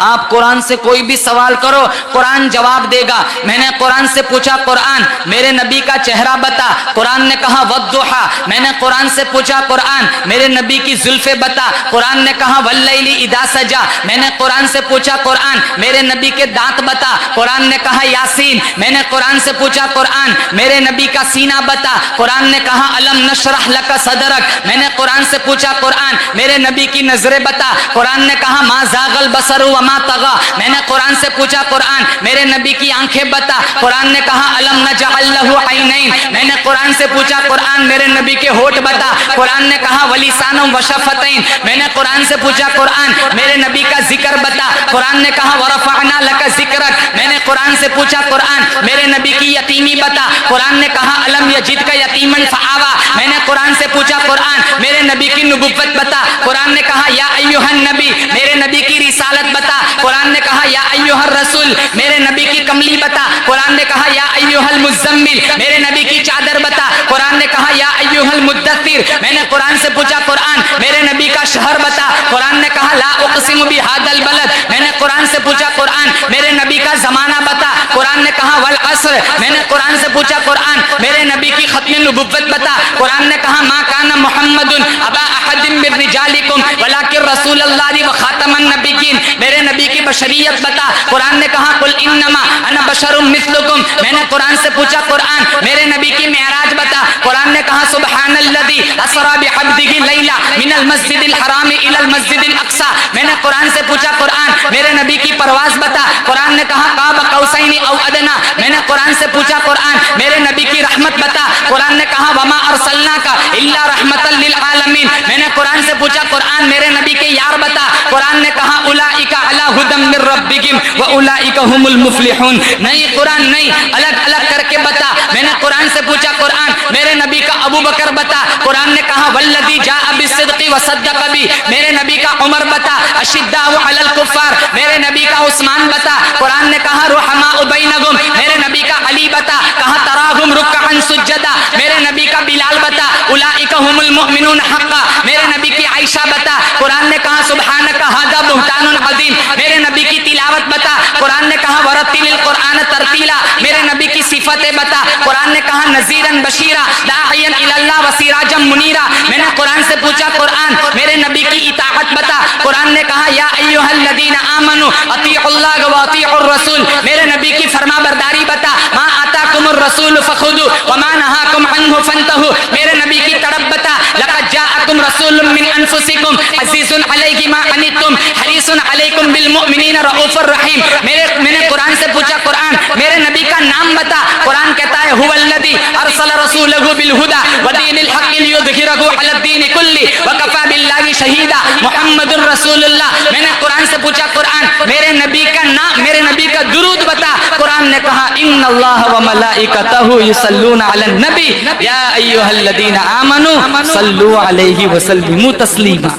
آپ قرآن سے کوئی بھی سوال کرو قرآن جواب دے گا. میں نے قرآن سے پوچھا قرآن میرے نبی کا چہرہ بتا, قرآن نے کہا والضحیٰ. میں نے قرآن سے پوچھا قرآن میرے نبی کی زلفیں بتا, قرآن نے کہا واللیل اذا سجا. میں نے قرآن سے پوچھا قرآن میرے نبی کے دانت بتا, قرآن نے کہا یاسین. میں نے قرآن سے پوچھا قرآن میرے نبی کا سینہ بتا, قرآن نے کہا الم نشرح لک صدرک. میں نے قرآن سے پوچھا قرآن میرے نبی کی نظریں بتا, قرآن نے کہا ما زاغ البصر وما طغى. میں نے قرآن سے پوچھا قرآن میرے نبی کی آنکھیں بتا, قرآن نے کہا الم نجعل له عینین. میں نے قرآن سے پوچھا قرآن میرے نبی کے ہونٹ بتا, قرآن نے کہا ولسانا وشفتین. میں نے قرآن سے پوچھا قرآن میرے نبی کا ذکر بتا, قرآن نے کہا ورفعنا لک ذکرک. میں نے قرآن سے پوچھا قرآن میرے نبی کی یتیمی بتا, قرآن نے کہا الم یجدک یتیما فآوی. میں نے قرآن سے پوچھا قرآن میرے نبی کی نبوت بتا, قرآن نے کہا یا ایھا النبی. میرے نبی کی رسالت بتا, قرآن نے کہا یا ایھا الرسول. میرے نبی کی کملی بتا, قرآن نے کہا یا ایھا المزمل. میرے نبی کی چادر بتا, قرآن نے کہا یا ایھا المدثر. میں نے قرآن سے پوچھا قرآن میرے نبی کا شہر بتا, قرآن نے کہا لا اقسم بھذا البلد. میں نے قرآن سے پوچھا قرآن میرے نبی کا زمانہ بتا, قرآن نے کہا والعصر. میں نے قرآن سے پوچھا قرآن میرے نبی کی ختم نبوت بتا, قرآن نے کہا ما کان محمد ابا احد من رجالکم ولکن رسول اللہ وخاتم النبیین. میرے نبی کی بشریت بتا, قرآن نے کہا قل انما انا بشر مثلکم. میں نے قرآن سے پوچھا قرآن میرے نبی کی معراج بتا, قرآن نے کہا سبحان الذی اسری بعبدہ لیلا من المسجد الحرام الی المسجد الاقصی. میں نے قرآن سے پوچھا قرآن میرے نبی کی پرواز بتا, قرآن نے کہا قاب قوسین او ادنی. میں نے قرآن سے پوچھا قرآن میرے نبی کی رحمت بتا, قرآن نے کہا وما ارسلناک الا رحمتا للعالمین. میں نے قرآن سے پوچھا قرآن میرے نبی کے یار بتا, قرآن نے کہا اولئک علی ھدی من ربہم واولئک ھم المفلحون. نہیں قرآن نہیں, الگ الگ کر کے بتا. میں نے قرآن سے پوچھا قرآن میرے نبی کا ابو بکر بتا, قرآن نے کہا والذی جاء بالصدق وصدق بہ. میرے نبی کا عمر بتا, اشداء علی الکفار. میرے نبی کا عثمان بتا, قرآن نے کہا رحماء بینہم. میرے نبی کا علی بتا, کہا تراہم رکعا سجدا. میرے نبی کا بلال بتا, اولئک ھم المؤمنون حقا. میرے نبی کی عائشہ بتا, قرآن نے کہا سبحانک ھذا بہتان عظیم. میرے نبی کی تلاوت بتا, قرآن نے کہا ورتل القرآن ترتیلا. میرے نبی کی صفتیں بتا, قرآن نے کہا نذیرا بشیرا داعیا الی اللہ وسراجا منیرا. میں نے قرآن سے پوچھا قرآن میرے نبی کی اطاعت بتا, قرآن نے کہا یا ایھا الذین آمنوا اطیعوا اللہ واطیعوا الرسول. میرے نبی کی فرما برداری بتا, ما آتاکم الرسول فخذوا وما نہاکم عنہ فانتہوا. میرے نبی کی تڑپ بتا, لقد جاءکم رسول من انفسکم عزیز علیہ ما عنتم حریص علیکم بالمؤمنین رؤوف الرحیم. میں نے قرآن سے پوچھا قرآن میرے نبی کا نام بتا, قرآن کہتا ہے هو الذی ارسل رسولہ بالہدی ودین الحق لیظہرہ علی الدین کلہ وکفی باللہ شہیدا محمد رسول اللہ. میں نے قرآن سے پوچھا قرآن میرے نبی کا نام میرے نبی کا درود بتا, قرآن نے کہا ان اللہ وملائکتہ یصلون علی النبی یا ایھا الذین آمنوا صلوا علیہ وسلموا تسلیما.